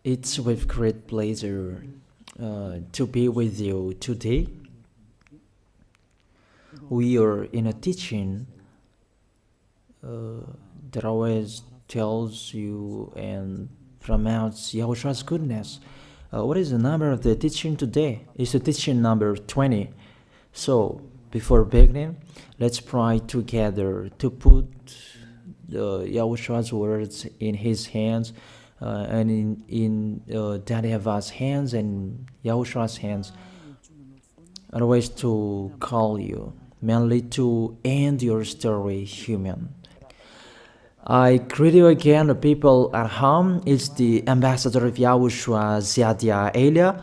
It's with great pleasure to be with you today. We are in a teaching that always tells you and promotes Yahoshua's goodness. What is the number of the teaching today? It's the teaching number 20. So, before beginning, let's pray together to put Yahoshua's words in his hands and in Daddy Yahvah's hands and Yahoshua's hands. Otherwise, to call you, mainly to end your story human. I greet you again, the people at home. It's the ambassador of Yahushua, Ziadia Elia,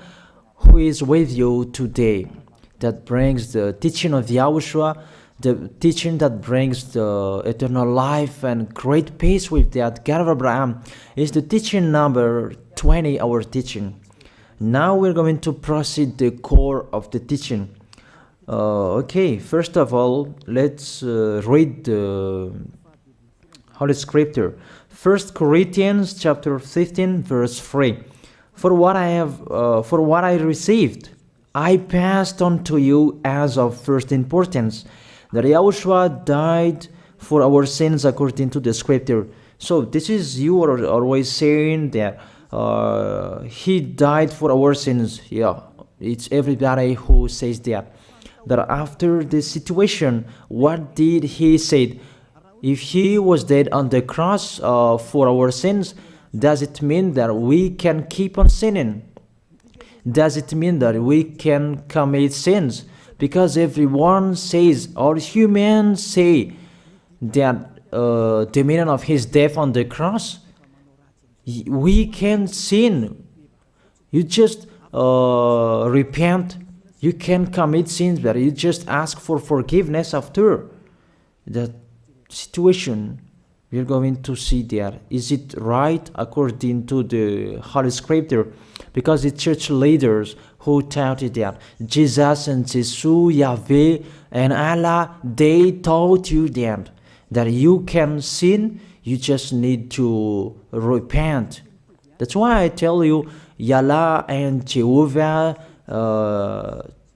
who is with you today. That brings the teaching of Yahushua, the teaching that brings the eternal life and great peace with that God of Abraham. Is the teaching number 20, our teaching. Now we're going to proceed the core of the teaching. Okay, first of all, let's read the Holy Scripture. 1 Corinthians chapter 15, verse 3. For what I received, I passed on to you as of first importance, that Yahushua died for our sins according to the Scripture. So this is, you are always saying that he died for our sins. Yeah, it's everybody who says that. That after the situation, what did he say? If he was dead on the cross for our sins, does it mean that we can keep on sinning? Does it mean that we can commit sins? Because everyone says, or humans say, that the meaning of his death on the cross, we can sin. You just repent. You can commit sins, but you just ask for forgiveness after that situation. We're going to see there. Is it right according to the Holy Scripture? Because the church leaders who taught it that Jesus and Jesus, Yahweh and Allah, they taught you that you can sin, you just need to repent. That's why I tell you, Yahlah and Jehovah,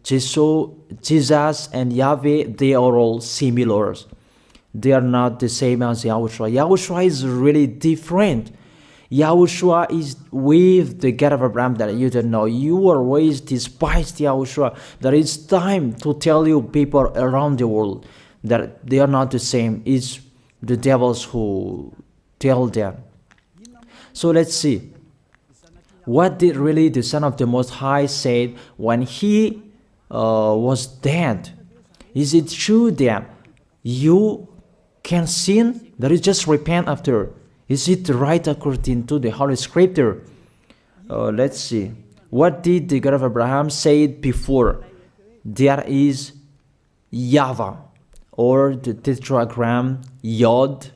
Jesus and Yahweh, they are all similar. They are not the same as Yahushua. Yahushua is really different. Yahushua is with the God of Abraham that you don't know. You always despised Yahushua. There is time to tell you people around the world that they are not the same. It's the devils who tell them. So let's see. What did really the Son of the Most High say when he was dead? Is it true that you can sin? That is just repent after. Is it right according to the Holy Scripture? Let's see. What did the God of Abraham say before? There is YAHVAH, or the tetragram Yod,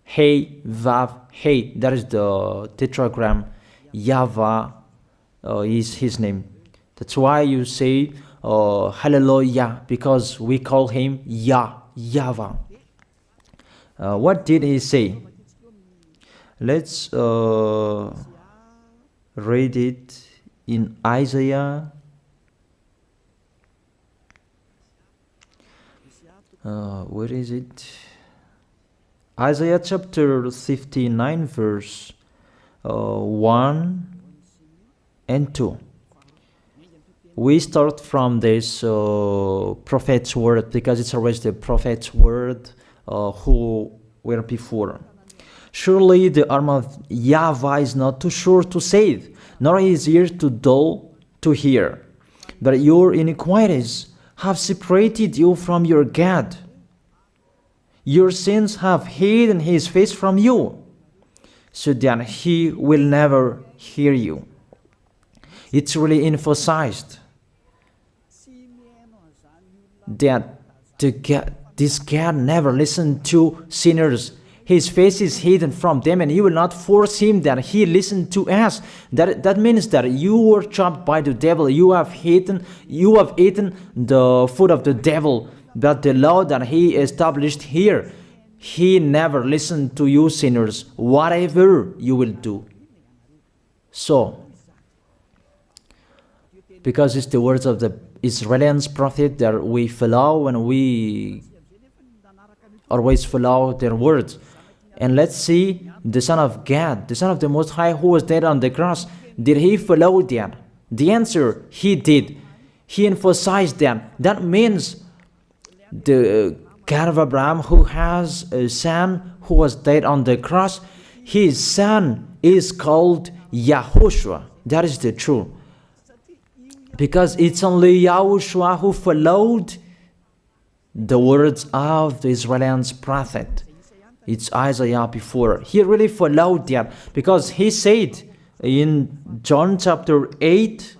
Hey, Vav, Hey. That is the tetragram. YAHVAH is his name. That's why you say Hallelujah, because we call him YAHVAH. What did he say? Let's read it in Isaiah. Where is it? Isaiah chapter 59, verse 1 and 2. We start from this prophet's word, because it's always the prophet's word who were before. Surely the arm of YAHVAH is not too short to save, nor his ear too dull to hear. But your iniquities have separated you from your God. Your sins have hidden his face from you, so that he will never hear you. It's really emphasized that this God never listened to sinners. His face is hidden from them, and you will not force him that he listen to us. That means that you were chopped by the devil. You have eaten the food of the devil. But the law that he established here, he never listened to you sinners, whatever you will do. So, because it's the words of the Israeli prophet that we follow, and we always follow their words. And let's see the Son of God, the Son of the Most High, who was dead on the cross. Did he follow that? The answer, he did. He emphasized that. That means the God of Abraham, who has a son who was dead on the cross, his son is called YAHOSHUAH. That is the truth. Because it's only YAHOSHUAH who followed the words of the Israeli prophet. It's Isaiah before. He really followed that, because he said in John chapter 8,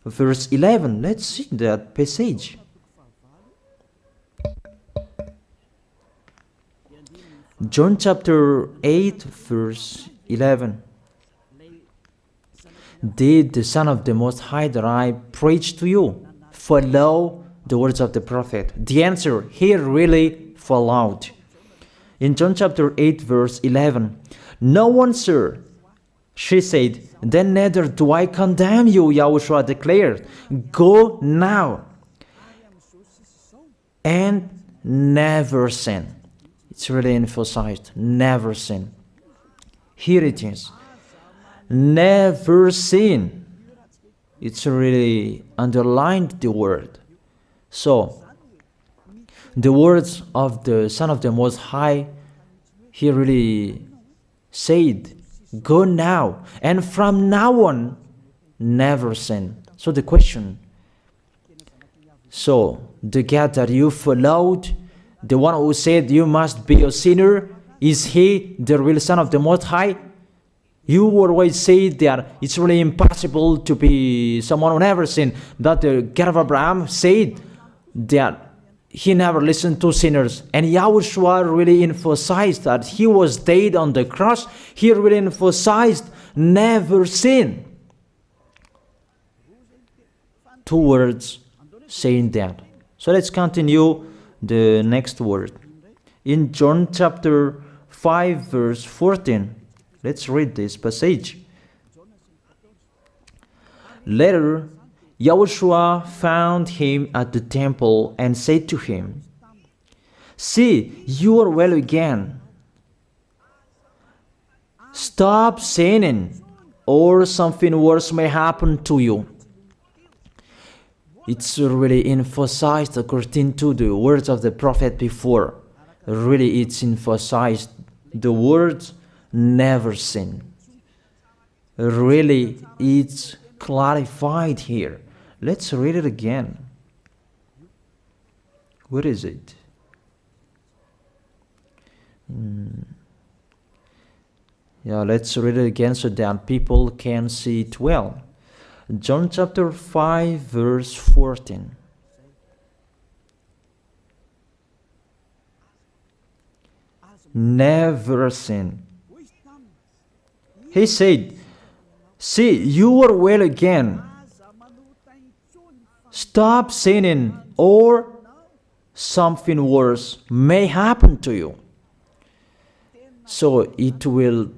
verse 11. Let's see that passage. John chapter 8, verse 11. Did the Son of the Most High that I preach to you follow the words of the prophet? The answer, he really followed. In John chapter 8, verse 11, no one, sir, she said, then neither do I condemn you, YAHOSHUAH declared. Go now and never sin. It's really emphasized, never sin. Here it is. Never sin. It's really underlined the word. So, the words of the Son of the Most High, he really said, go now, and from now on, never sin. So the question, so the God that you followed, the one who said you must be a sinner, is he the real Son of the Most High? You always say that it's really impossible to be someone who never sinned. But the God of Abraham said that he never listened to sinners. And YAHOSHUAH really emphasized that he was dead on the cross. He really emphasized never sin. Two words saying that. So let's continue the next word. In John chapter 5, verse 14. Let's read this passage. Later, YAHOSHUAH found him at the temple and said to him, see, you are well again. Stop sinning, or something worse may happen to you. It's really emphasized according to the words of the prophet before. Really, it's emphasized the words never sin. Really, it's clarified here. Let's read it again. Where is it? Yeah, let's read it again so that people can see it well. John chapter 5, verse 14. Never sin. He said, see, you are well again. Stop sinning, or something worse may happen to you. So it will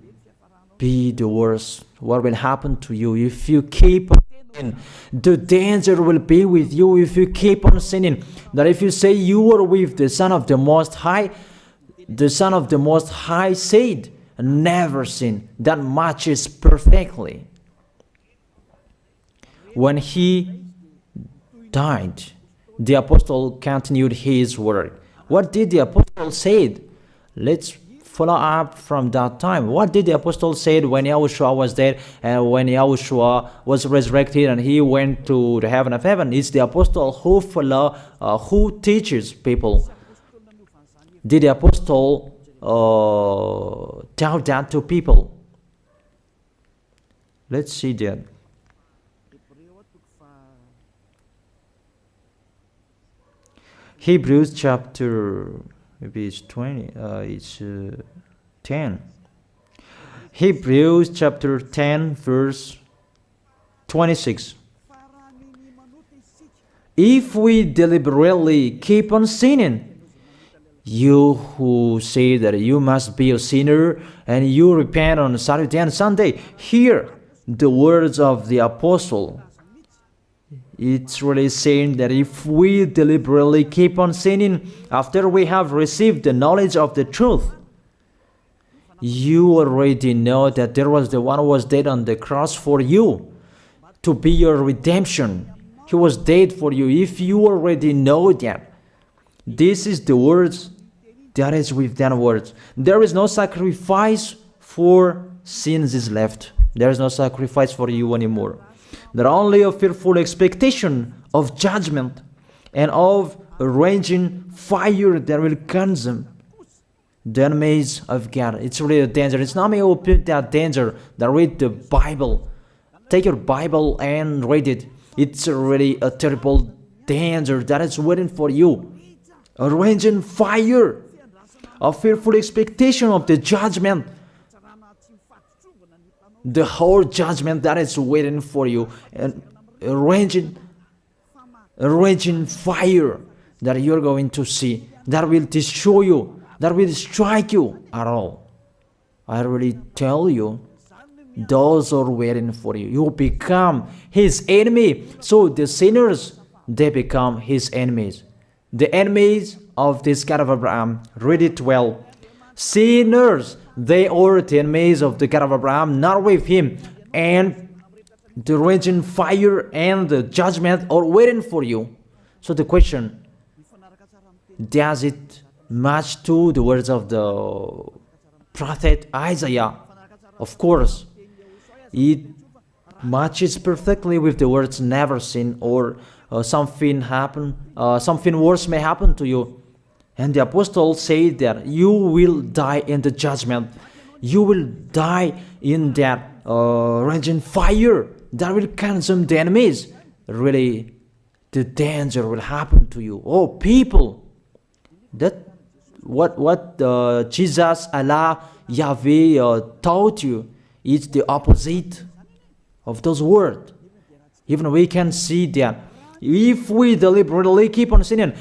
be the worst. What will happen to you if you keep on sinning? The danger will be with you if you keep on sinning. That if you say you are with the Son of the Most High, the Son of the Most High said, never sin. That matches perfectly. When he died, the apostle continued his work. What did the apostle say? Let's follow up from that time. What did the apostle say when YAHOSHUAH was dead and when YAHOSHUAH was resurrected and he went to the heaven of heaven? It's the apostle who teaches people. Did the apostle tell that to people? Let's see that. Hebrews chapter, maybe it's 20, it's 10. Hebrews chapter 10, verse 26. If we deliberately keep on sinning, you who say that you must be a sinner and you repent on Saturday and Sunday, here the words of the apostle. It's really saying that if we deliberately keep on sinning after we have received the knowledge of the truth, you already know that there was the one who was dead on the cross for you to be your redemption. He was dead for you. If you already know that, this is the words that is with that words. There is no sacrifice for sins is left. There is no sacrifice for you anymore. There are only a fearful expectation of judgment and of a raging fire that will consume the enemies of God. It's really a danger. It's not me who put that danger that read the Bible. Take your Bible and read it. It's really a terrible danger that is waiting for you. A raging fire, a fearful expectation of the judgment, the whole judgment that is waiting for you, and a raging fire that you're going to see, that will destroy you, that will strike you at all. I really tell you, those are waiting for you. You become his enemy. So the sinners, they become his enemies. The enemies of this God of Abraham. Read it well. Sinners, they are the enemies of the God of Abraham, not with him. And the raging fire and the judgment are waiting for you. So the question, does it match to the words of the prophet Isaiah? Of course. It matches perfectly with the words never sin, or something worse may happen to you. And the apostle said that you will die in the judgment. You will die in that raging fire that will consume the enemies. Really, the danger will happen to you. Oh, people, that what Jesus, Allah, Yahweh taught you, it's the opposite of those words. Even we can see that if we deliberately keep on sinning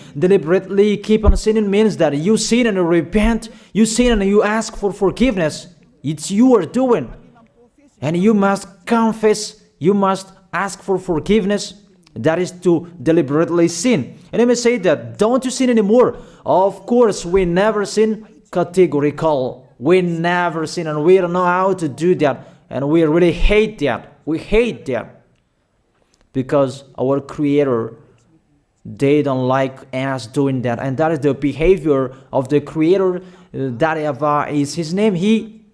means that you sin and you repent, you sin and you ask for forgiveness. It's you are doing. And you must confess, you must ask for forgiveness. That is to deliberately sin. And I may say that, don't you sin anymore? Of course, we never sin. Categorical. We never sin, and we don't know how to do that. And we really hate that. We hate that. Because our Creator, they don't like us doing that. And that is the behavior of the Creator. That YAHVAH is his name. He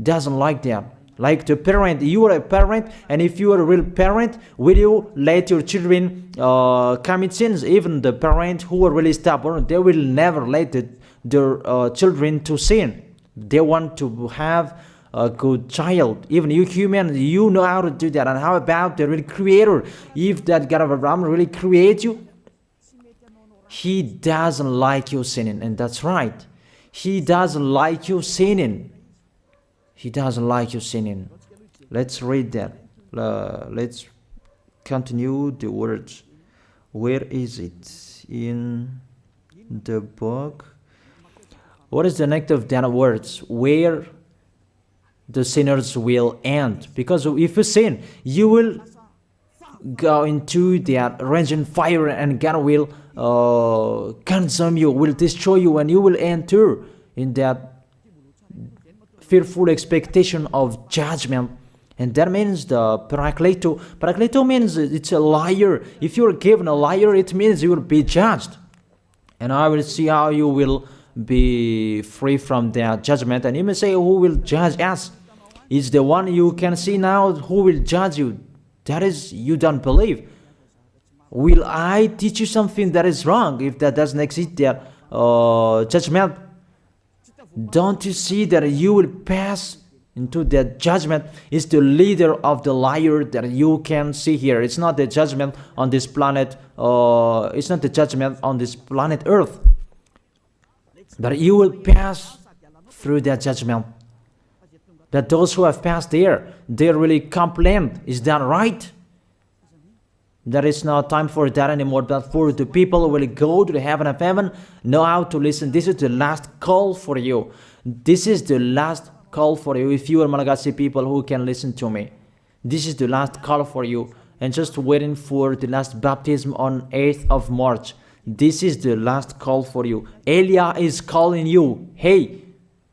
doesn't like that. Like the parent, you are a parent, and if you are a real parent, will you let your children commit sins? Even the parent who are really stubborn, they will never let their children to sin. They want to have a good child. Even you human, you know how to do that. And how about the real Creator? If that God of Abraham really creates you, he doesn't like you sinning. And that's right. He doesn't like you sinning. He doesn't like you sinning. Let's read that. Let's continue the words. Where is it? In the book. What is the next of that words? Where the sinners will end. Because if you sin, you will go into that raging fire, and God will consume you, will destroy you, and you will enter in that fearful expectation of judgment. And that means the parakleto. Parakleto means it's a liar. If you're given a liar, it means you will be judged. And I will see how you will be free from that judgment. And you may say, who will judge us? It's the one you can see now who will judge you. That is, you don't believe. Will I teach you something that is wrong if that doesn't exist, that judgment? Don't you see that you will pass into that judgment? Is the leader of the liar that you can see here. It's not the judgment on this planet. It's not the judgment on this planet Earth. But you will pass through that judgment. That those who have passed there, they really complain. Is that right? There is no time for that anymore. But for the people who will go to the heaven of heaven, know how to listen. This is the last call for you. This is the last call for you. If you are Malagasy people who can listen to me, This is the last call for you. And just waiting for the last baptism on 8th of March. This is the last call for you. Elia is calling you. Hey,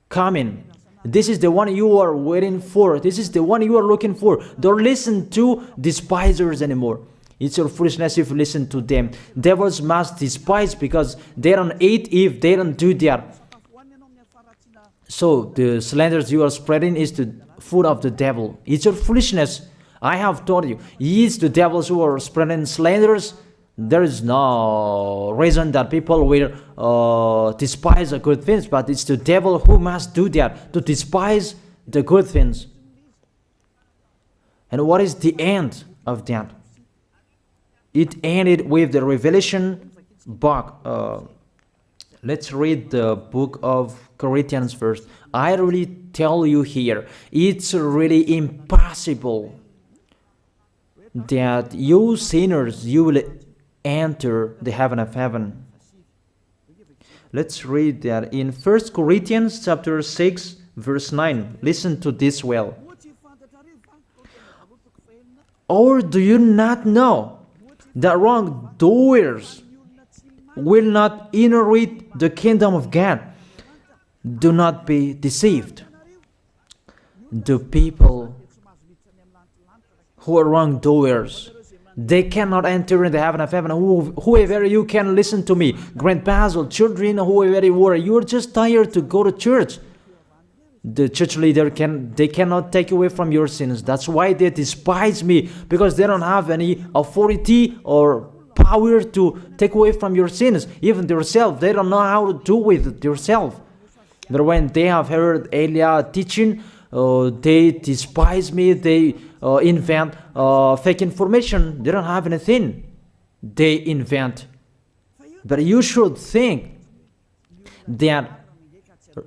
come in. This is the one you are waiting for. This is the one you are looking for. Don't listen to despisers anymore. It's your foolishness if you listen to them. Devils must despise because they don't eat if they don't do that. So the slanders you are spreading is the food of the devil. It's your foolishness. I have told you. It's the devils who are spreading slanders. There is no reason that people will despise the good things, but it's the devil who must do that, to despise the good things. And what is the end of that? It ended with the Revelation book. Let's read the book of Corinthians first. I really tell you here, it's really impossible that you sinners, you will enter the heaven of heaven. Let's read that in 1 Corinthians chapter 6, verse 9. Listen to this well. Or do you not know that wrongdoers will not inherit the kingdom of God? Do not be deceived. The people who are wrongdoers, they cannot enter in the heaven of heaven. Whoever you can listen to me, grandpas or children, whoever you are, you are just tired to go to church. The church leader they cannot take away from your sins. That's why they despise me, because they don't have any authority or power to take away from your sins. Even themselves, they don't know how to do with it themselves. But when they have heard Elia teaching, they despise me. They invent fake information. They don't have anything. They invent. But you should think that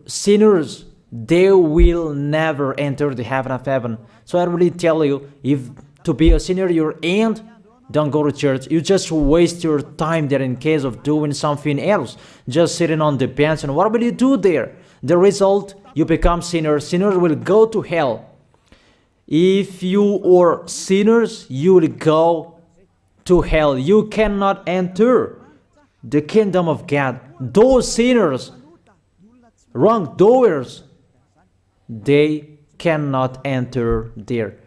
sinners, they will never enter the heaven of heaven. So I really tell you, if to be a sinner you're in, don't go to church. You just waste your time there in case of doing something else. Just sitting on the bench, and what will you do there? The result, you become sinners. Sinners will go to hell. If you are sinners, you will go to hell. You cannot enter the kingdom of God. Those sinners, wrongdoers, they cannot enter there.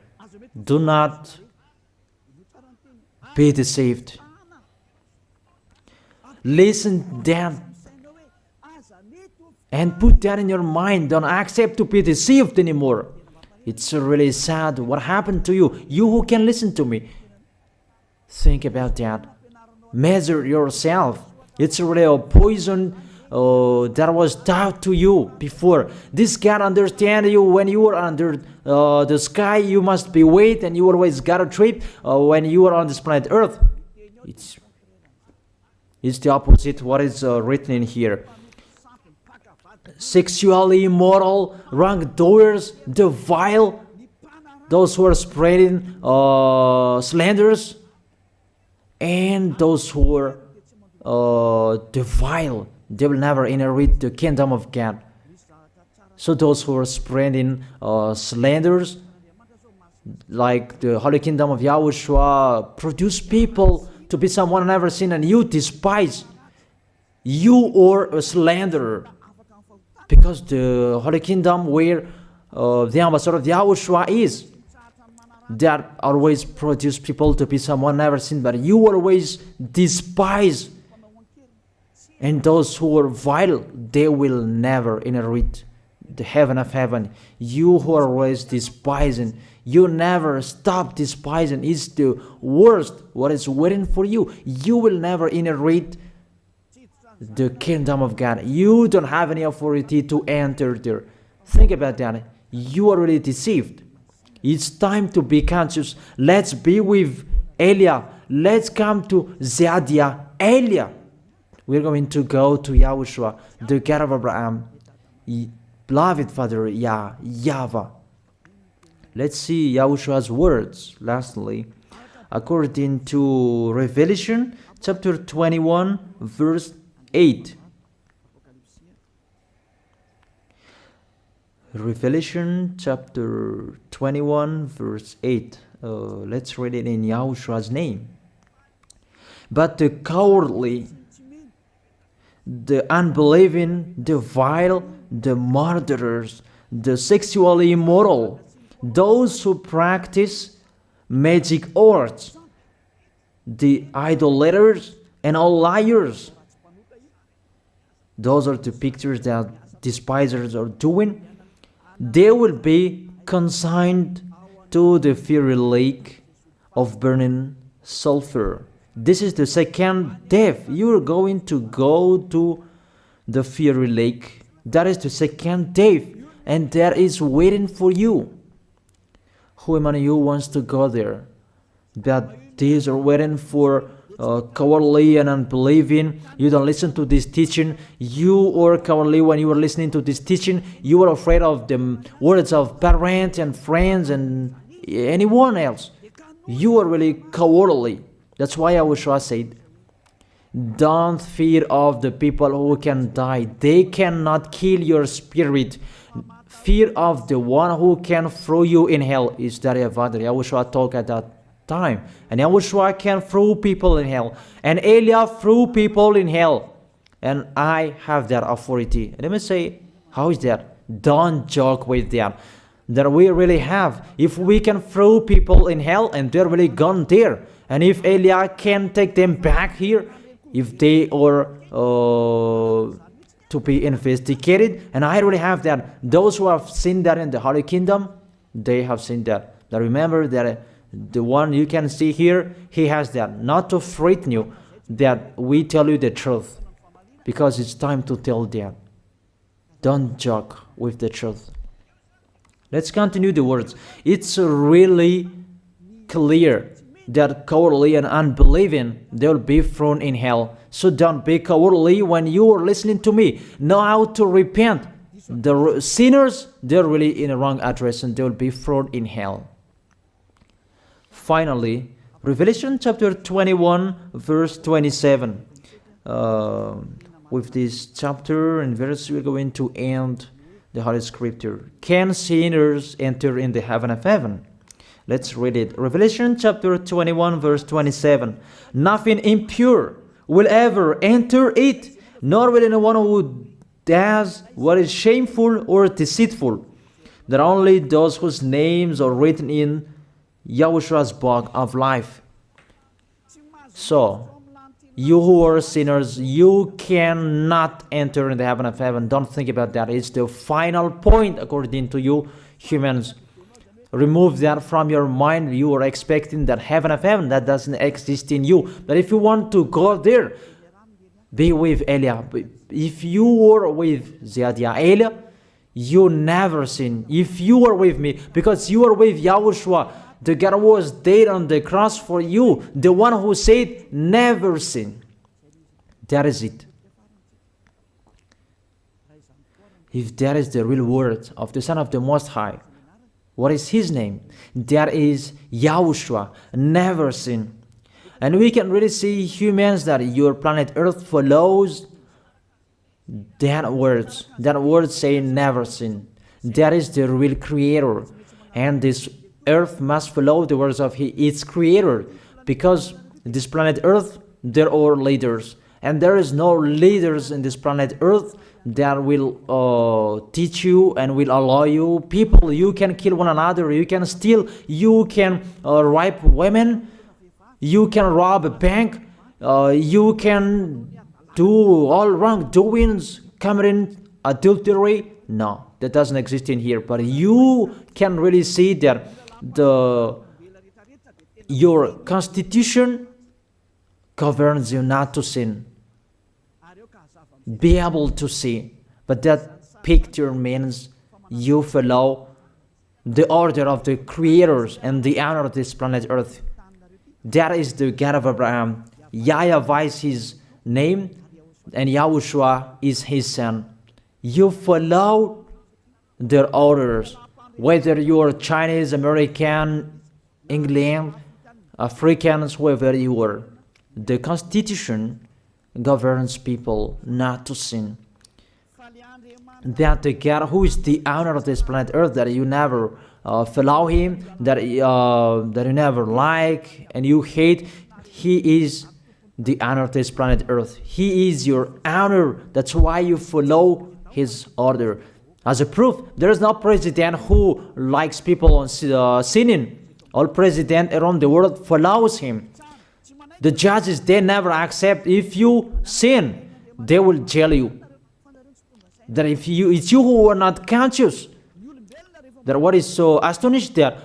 Do not be deceived. Listen to them and put that in your mind. Don't accept to be deceived anymore. It's really sad what happened to you. You who can listen to me, think about that. Measure yourself. It's really a poison that was taught to you before. This God understand you when you were under the sky. You must be wait, and you always got a trip when you are on this planet Earth. It's the opposite what is written in here. Sexually immoral, wrongdoers, the vile, those who are spreading slanders, and those who are the vile, they will never inherit the kingdom of God. So those who are spreading slanders, like the Holy Kingdom of YAHOSHUAH, produce people to be someone never seen, and you despise. You are a slanderer. Because the Holy Kingdom where the ambassador of YAHOSHUAH is, that always produce people to be someone never seen, but you always despise. And those who are vile, they will never inherit the heaven of heaven. You who are always despising, you never stop despising. It's the worst what is waiting for you. You will never inherit the kingdom of God. You don't have any authority to enter there. Think about that. You are already deceived. It's time to be conscious. Let's be with Elia. Let's come to Zadiah. Elia. We're going to go to YAHOSHUAH, the God of Abraham, beloved Father YAHVAH. Let's see YAHOSHUAH's words. Lastly, according to Revelation chapter 21, verse 8. Revelation chapter 21 verse 8. Let's read it in Yahoshua's name. But the cowardly, the unbelieving, the vile, the murderers, the sexually immoral, those who practice magic arts, the idolaters, and all liars. Those are the pictures that despisers are doing. They will be consigned to the fiery lake of burning sulfur. This is the second death. You are going to go to the fiery lake. That is the second death, and that is waiting for you. Who among you wants to go there? That these are waiting for cowardly and unbelieving. You don't listen to this teaching. You are cowardly when you are listening to this teaching. You are afraid of the words of parents and friends and anyone else. You are really cowardly. That's why YAHOSHUAH said, don't fear of the people who can die. They cannot kill your spirit. Fear of the one who can throw you in hell. Is that YAHOSHUAH talked at that time. And YAHOSHUAH can throw people in hell. And Eliah threw people in hell. And I have that authority. Let me say, how is that? Don't joke with that. That we really have. If we can throw people in hell and they're really gone there. And if Eliah can take them back here, if they are to be investigated, and I really have that. Those who have seen that in the Holy Kingdom, they have seen that. Now remember that the one you can see here, he has that. Not to frighten you, that we tell you the truth, because it's time to tell that. Don't joke with the truth. Let's continue the words. It's really clear that cowardly and unbelieving, they'll be thrown in hell. So don't be cowardly when you are listening to me. Know how to repent. The sinners, they're really in the wrong address and they'll be thrown in hell. Finally, Revelation chapter 21, verse 27. With this chapter and verse, we're going to end the Holy Scripture. Can sinners enter in the heaven of heaven? Let's read it. Revelation chapter 21, verse 27. Nothing impure will ever enter it, nor will anyone who does what is shameful or deceitful. That only those whose names are written in YAHOSHUAH's book of life. So, you who are sinners, you cannot enter in the heaven of heaven. Don't think about that. It's the final point according to you humans. Remove that from your mind. You are expecting that heaven of heaven that doesn't exist in you. But if you want to go there, be with Eliah. If you were with Eliah, you never sin. If you are with me, because you are with YAHOSHUAH, the God was dead on the cross for you, the one who said never sin. That is it. If that is the real word of the Son of the Most High, what is his name? That is YAHOSHUAH, never sin. And we can really see humans that your planet Earth follows that words. That word saying never sin. That is the real creator. And this Earth must follow the words of its creator. Because this planet Earth, there are leaders. And there is no leaders in this planet Earth that will teach you and will allow you. People, you can kill one another, you can steal, you can rape women, you can rob a bank, you can do all wrongdoings, committing adultery. No, that doesn't exist in here. But you can really see that your constitution governs you not to sin. Be able to see. But that picture means you follow the order of the creators and the honor of this planet Earth. That is the God of Abraham. YAHVAH is his name and YAHOSHUAH is his son. You follow their orders. Whether you are Chinese, American, England, Africans, whoever you are. The Constitution governs people not to sin. that the God who is the owner of this planet Earth, that you never follow him, that you never like and you hate, he is the owner of this planet Earth. He is your owner. That's why you follow his order. As a proof, there is no president who likes people sinning. All president around the world follows him. The judges, they never accept if you sin, they will jail you. That if it's you who are not conscious. That what is so astonished that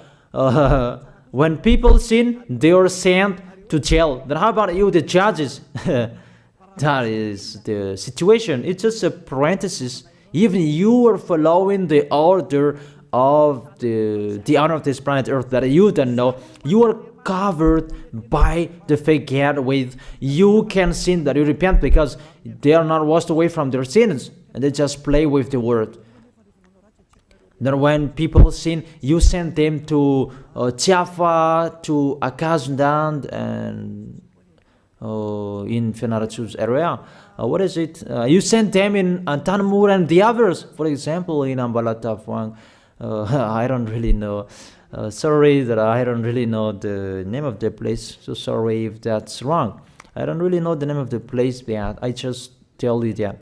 when people sin, they are sent to jail. Then how about you, the judges? That is the situation. It's just a parenthesis. Even you are following the order of the owner of this planet Earth that you don't know. You are covered by the fake God with you can sin, that you repent, because they are not washed away from their sins and they just play with the word. Then when people sin, you send them to YAHVAH, to Akazundan, and in Fenarachu's area. What is it? You send them in Antanmur and the others. For example, in Ambalatafwang. I don't really know. Sorry that I don't really know the name of the place. So sorry if that's wrong. I don't really know the name of the place, but I just tell you that.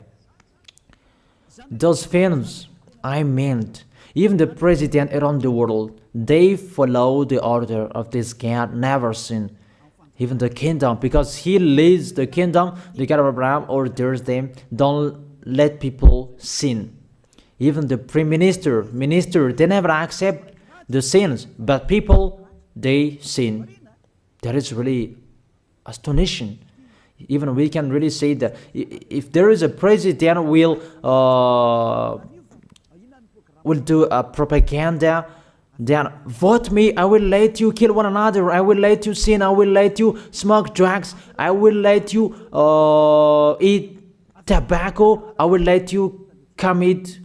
Those films, I meant, even the president around the world, they follow the order of this God, never sin. Even the kingdom, because he leads the kingdom, the God of Abraham orders them, don't let people sin. Even the prime minister, they never accept the sins, but people, they sin. That is really astonishing. Even we can really say that if there is a president will do a propaganda, then vote me, I will let you kill one another, I will let you sin, I will let you smoke drugs, I will let you eat tobacco, I will let you commit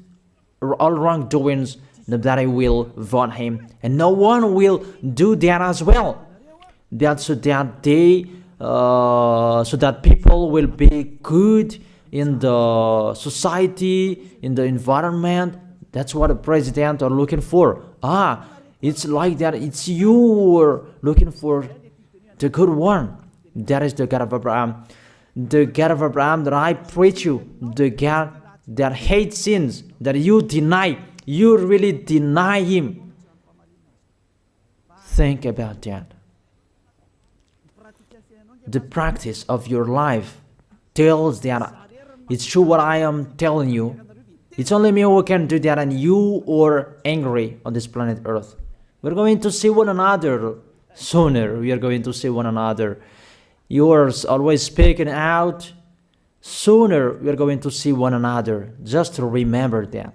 all wrongdoings, that I will vote him. And no one will do that as well. That's so that they so that people will be good in the society, in the environment. That's what the president are looking for. It's like that. It's you who are looking for the good one. That is the God of Abraham. The God of Abraham that I preach you. The God that hates sins, that you deny. You really deny him. Think about that. The practice of your life tells that it's true what I am telling you. It's only me who can do that, and you are angry on this planet Earth. We're going to see one another sooner. We are going to see one another. You are always speaking out. Sooner we are going to see one another. Just to remember that.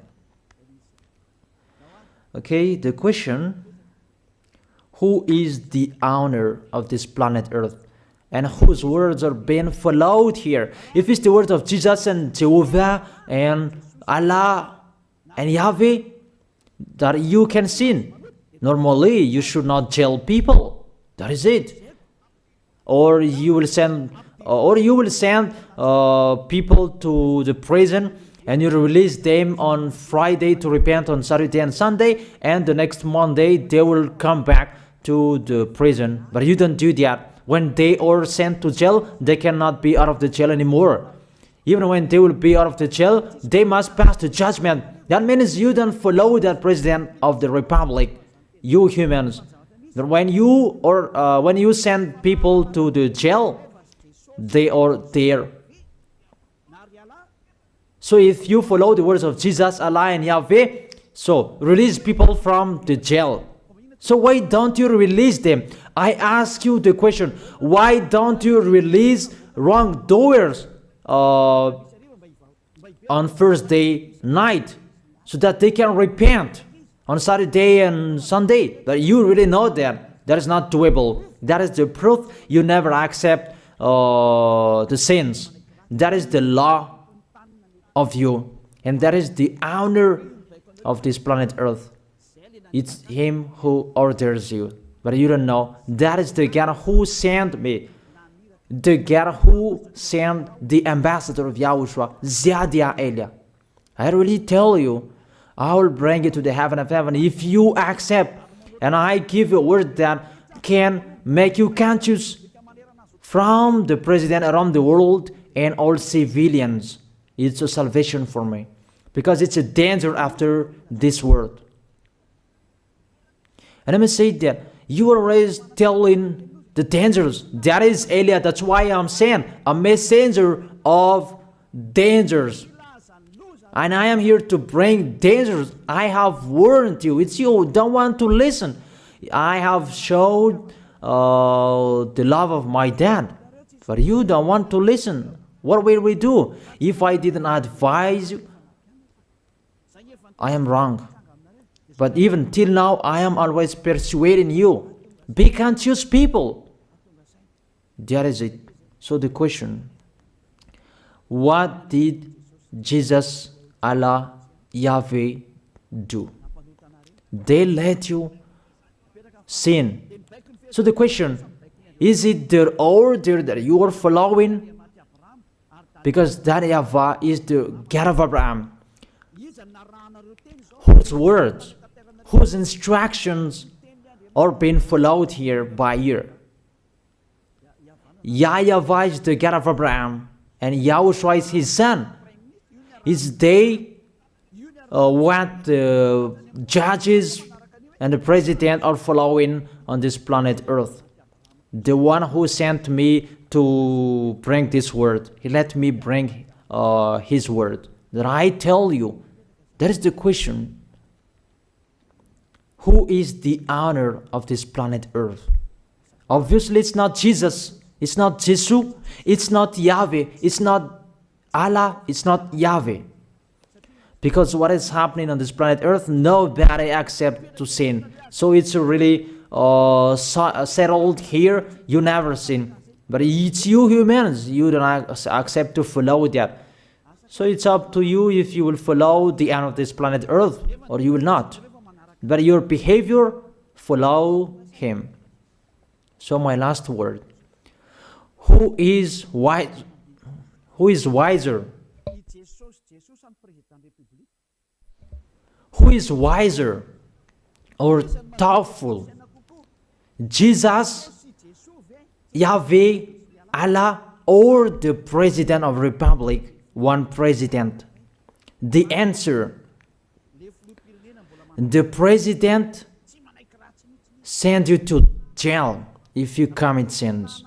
Okay, the question, who is the owner of this planet Earth? And whose words are being followed here? If it's the words of Jesus and Jehovah and Allah and Yahweh, that you can sin. Normally, you should not jail people. That is it. Or you will send people to the prison, and you release them on Friday to repent on Saturday and Sunday, and the next Monday they will come back to the prison. But you don't do that. When they are sent to jail, they cannot be out of the jail anymore. Even when they will be out of the jail, they must pass the judgment. That means you don't follow that president of the republic, you humans. That when you send people to the jail, they are there. So if you follow the words of Jesus, Allah and Yahweh, so release people from the jail. So why don't you release them? I ask you the question, why don't you release wrongdoers on Thursday night so that they can repent on Saturday and Sunday? But you really know that that is not doable. That is the proof you never accept the sins. That is the law of you, and that is the owner of this planet Earth. It's him who orders you, but you don't know. That is the God who sent me, the God who sent the ambassador of YAHOSHUAH, Zadia Elia. I really tell you, I will bring you to the heaven of heaven if you accept. And I give you a word that can make you conscious from the president around the world and all civilians. It's a salvation for me. Because it's a danger after this world. And I must say that you are always telling the dangers. That is Elia. That's why I'm saying a messenger of dangers. And I am here to bring dangers. I have warned you. It's you who don't want to listen. I have showed the love of my dad. But you don't want to listen. What will we do? If I didn't advise you, I am wrong. But even till now, I am always persuading you. Be conscious people. That is it. So the question, what did Jesus, Allah, Yahweh do? They let you sin. So the question, is it their order that you are following? Because that YAHVAH is the God of Abraham, whose words, whose instructions are being followed here by year. YAHVAH is the God of Abraham, and YAHOSHUAH is his son. Is they what the judges and the president are following on this planet Earth. The one who sent me to bring this word, he let me bring his word. That I tell you, that is the question. Who is the owner of this planet Earth? Obviously, it's not Jesus. It's not Jesus. It's not Yahweh. It's not Allah. It's not Yahweh. Because what is happening on this planet Earth, nobody accepts to sin. So it's really settled here. You never sin. But it's you humans. You don't accept to follow that. So it's up to you if you will follow the end of this planet Earth or you will not. But your behavior, follow him. So my last word. Who is wise? Who is wiser? Who is wiser or thoughtful? Jesus, Yahweh, Allah, or the President of Republic, one president? The answer, the president send you to jail if you commit sins.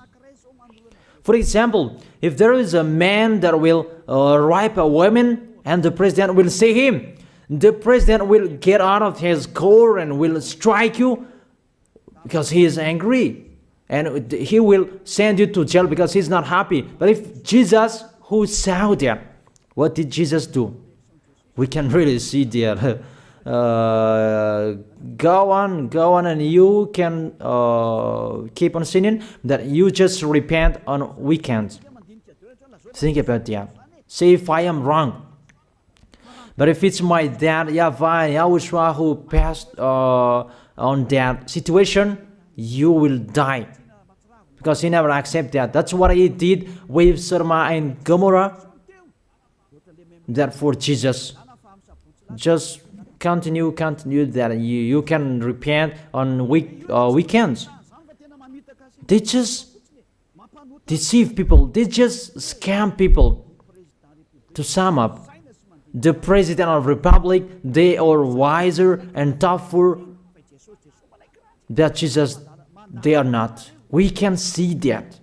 For example, if there is a man that will rape a woman and the president will see him, the president will get out of his car and will strike you because he is angry. And he will send you to jail because he's not happy. But if Jesus, who saw that, what did Jesus do? We can really see that. Go on, and you can keep on sinning, that you just repent on weekends. Think about that. See if I am wrong. But if it's my dad, YAHVAH, YAHOSHUAH, who passed on that situation, you will die. Because he never accepted that. That's what he did with Sodom and Gomorrah. Therefore, Jesus, just continue that you can repent on weekends. They just deceive people. They just scam people. To sum up, the President of the Republic, they are wiser and tougher than Jesus. They are not. We can see that.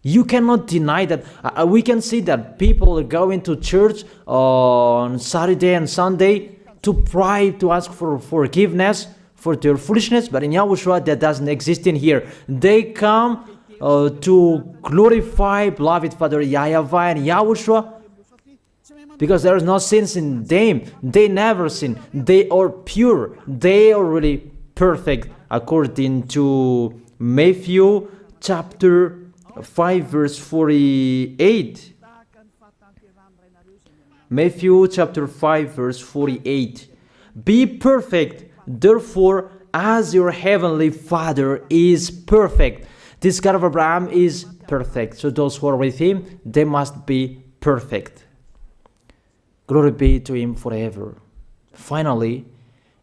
You cannot deny that. We can see that people are going to church on Saturday and Sunday to pray, to ask for forgiveness for their foolishness. But in YAHOSHUAH, that doesn't exist in here. They come to glorify beloved Father YAHVAH and YAHOSHUAH because there is no sins in them. They never sin. They are pure. They are really perfect according to Matthew chapter 5 verse 48. Matthew chapter 5 verse 48. Be perfect, therefore, as your heavenly Father is perfect. This God of Abraham is perfect. So those who are with him, they must be perfect. Glory be to Him forever. Finally,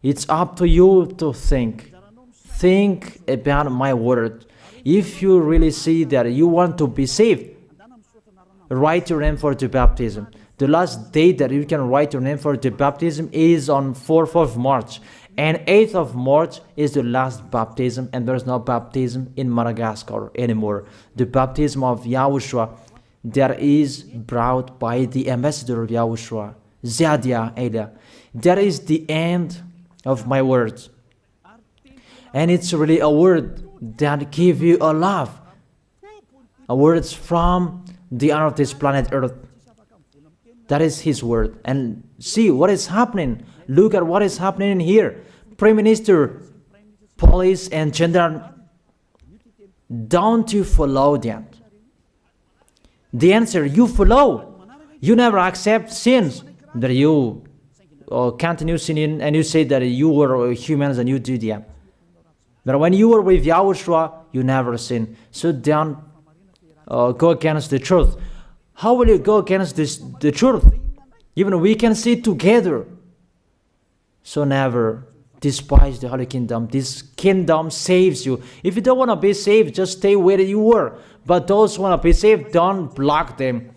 it's up to you to think. Think about my word. If you really see that you want to be saved, write your name for the baptism. The last date that you can write your name for the baptism is on 4th of March. And 8th of March is the last baptism, and there's no baptism in Madagascar anymore. The baptism of Yahushua that is brought by the ambassador of Yahushua, Zadia Ada. That is the end of my words. And it's really a word that gives you a love. A word from the honor of this planet Earth. That is His word. And see what is happening. Look at what is happening in here. Prime Minister, police, and gendarme. Don't you follow that? The answer, you follow. You never accept sins. That you continue sinning and you say that you were humans and you do that. But when you were with Yahushua, you never sin. So don't go against the truth. How will you go against the truth? Even we can see together. So never despise the Holy Kingdom. This kingdom saves you. If you don't want to be saved, just stay where you were. But those who want to be saved, don't block them.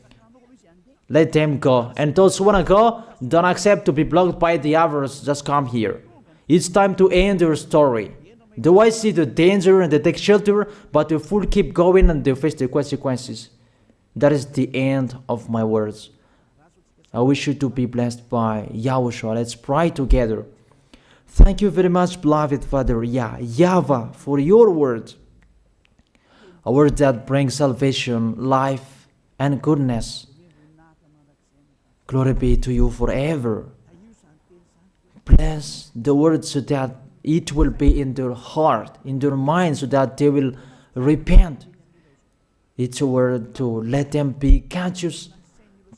Let them go. And those who want to go, don't accept to be blocked by the others. Just come here. It's time to end your story. Do I see the danger and they take shelter, but the fool keep going and they face the consequences? That is the end of my words. I wish you to be blessed by Yahushua. Let's pray together. Thank you very much, beloved Father YAHVAH, for your word. A word that brings salvation, life, and goodness. Glory be to you forever. Bless the word so that it will be in their heart, in their mind, so that they will repent. It's a word to let them be conscious,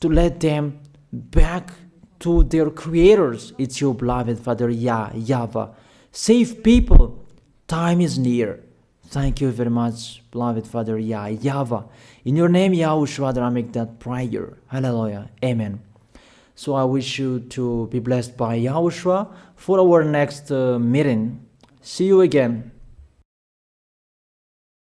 to let them back to their creators. It's your beloved Father YAHVAH. Save people. Time is near. Thank you very much, beloved Father YAHVAH. In your name, Yahushua, that I make that prayer. Hallelujah. Amen. So I wish you to be blessed by Yahushua for our next meeting. See you again.